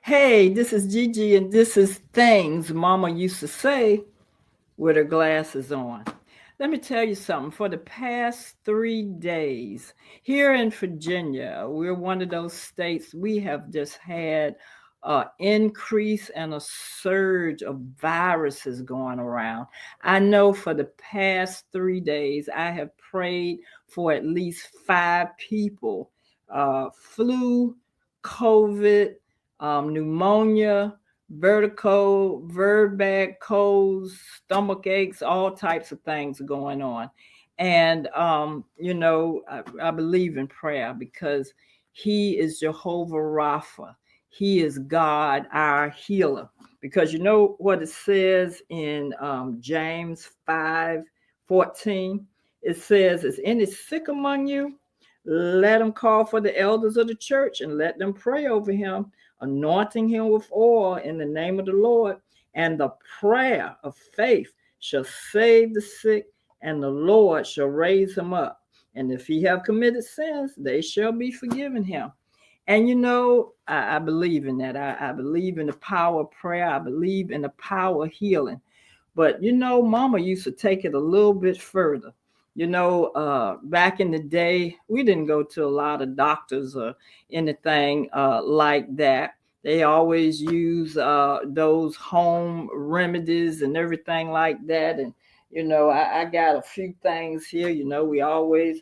Hey, this is Gigi, and this is Things Mama used to say with her glasses on. Let me tell you something. For the past 3 days here in Virginia, we're one of those states we have just had an increase and a surge of viruses going around. I know for the past 3 days, I have prayed for at least 5 people flu, COVID, pneumonia, vertigo, vertigo, colds, stomach aches, all types of things going on. And, I believe in prayer because He is Jehovah Rapha. He is God, our healer. Because you know what it says in James 5:14? It says, is any sick among you? Let them call for the elders of the church and let them pray over him, anointing him with oil in the name of the Lord. And the prayer of faith shall save the sick, and the Lord shall raise him up. And if he have committed sins, they shall be forgiven him. And I believe in that. I believe in the power of prayer. I believe in the power of healing. But Mama used to take it a little bit further. Back in the day, we didn't go to a lot of doctors or anything like that. They always use those home remedies and everything like that. And I got a few things here. We always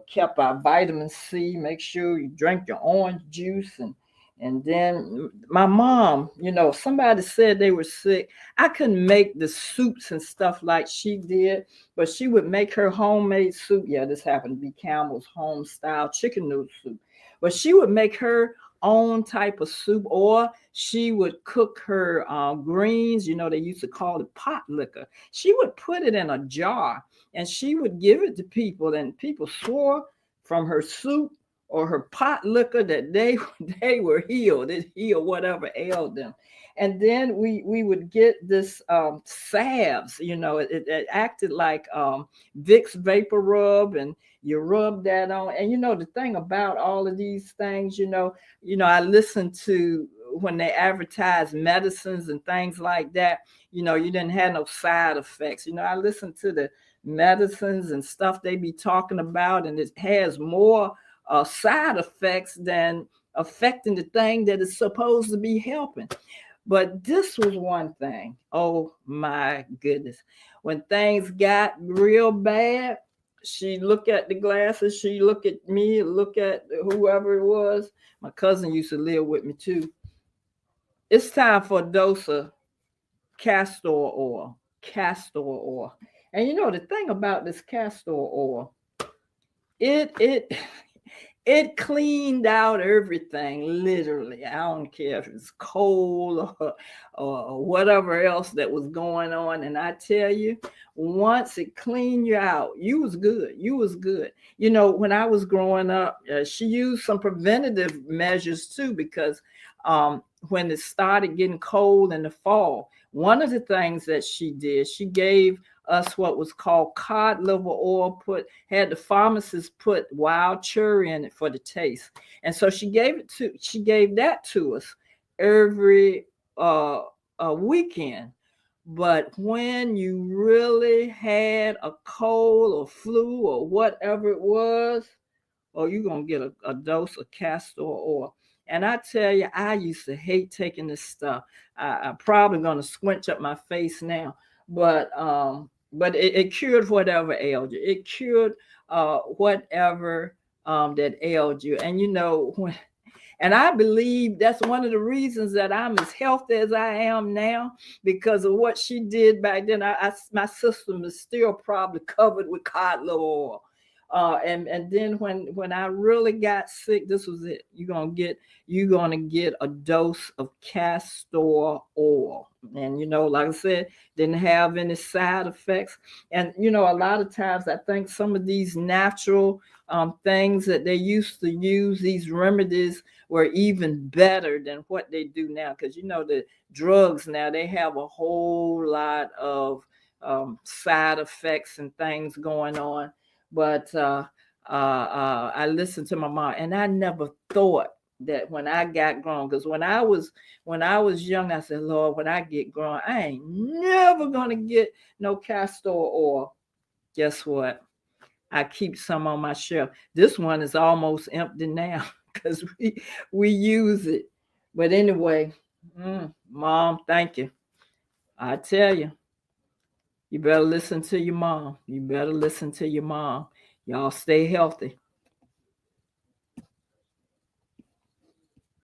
kept our vitamin C. Make sure you drink your orange juice. And then my mom, somebody said they were sick. I couldn't make the soups and stuff like she did, but she would make her homemade soup. Yeah, this happened to be Campbell's home style chicken noodle soup. But she would make her own type of soup, or she would cook her greens. They used to call it pot liquor. She would put it in a jar and she would give it to people, and people swore from her soup or her pot liquor that they they were healed. It healed whatever ailed them. And then we would get this salves. It acted like Vicks vapor rub, and you rub that on. And the thing about all of these things, I listened to when they advertise medicines and things like that. You didn't have no side effects. I listened to the medicines and stuff they be talking about, and it has more side effects than affecting the thing that is supposed to be helping. But this was one thing. Oh my goodness. When things got real bad, she look at the glasses, she look at me, look at whoever it was. My cousin used to live with me too. It's time for a dose of castor oil. Castor oil. And the thing about this castor oil, it it cleaned out everything, literally. I don't care if it's cold or whatever else that was going on. And I tell you, once it cleaned you out, you was good. You was good. When I was growing up, she used some preventative measures too, because when it started getting cold in the fall, one of the things that she did, she gave us what was called cod liver oil. Had the pharmacist put wild cherry in it for the taste, and so she gave that to us every weekend. But when you really had a cold or flu or whatever it was, you're gonna get a dose of castor oil. And I tell you, I used to hate taking this stuff. I'm probably gonna squinch up my face now, but it cured whatever ailed you. It cured whatever that ailed you. And and I believe that's one of the reasons that I'm as healthy as I am now, because of what she did back then. My system is still probably covered with cod liver oil. And then when I really got sick, this was it. You're gonna get a dose of castor oil. And like I said, didn't have any side effects. And a lot of times I think some of these natural things that they used to use, these remedies, were even better than what they do now. Because the drugs now, they have a whole lot of side effects and things going on. But I listened to my mom, and I never thought that when I got grown, because when I was young, I said, Lord, when I get grown, I ain't never gonna get no castor oil. Guess what? I keep some on my shelf. This one is almost empty now because we use it. But anyway, Mom, thank you. I tell you, you better listen to your mom. You better listen to your mom. Y'all stay healthy.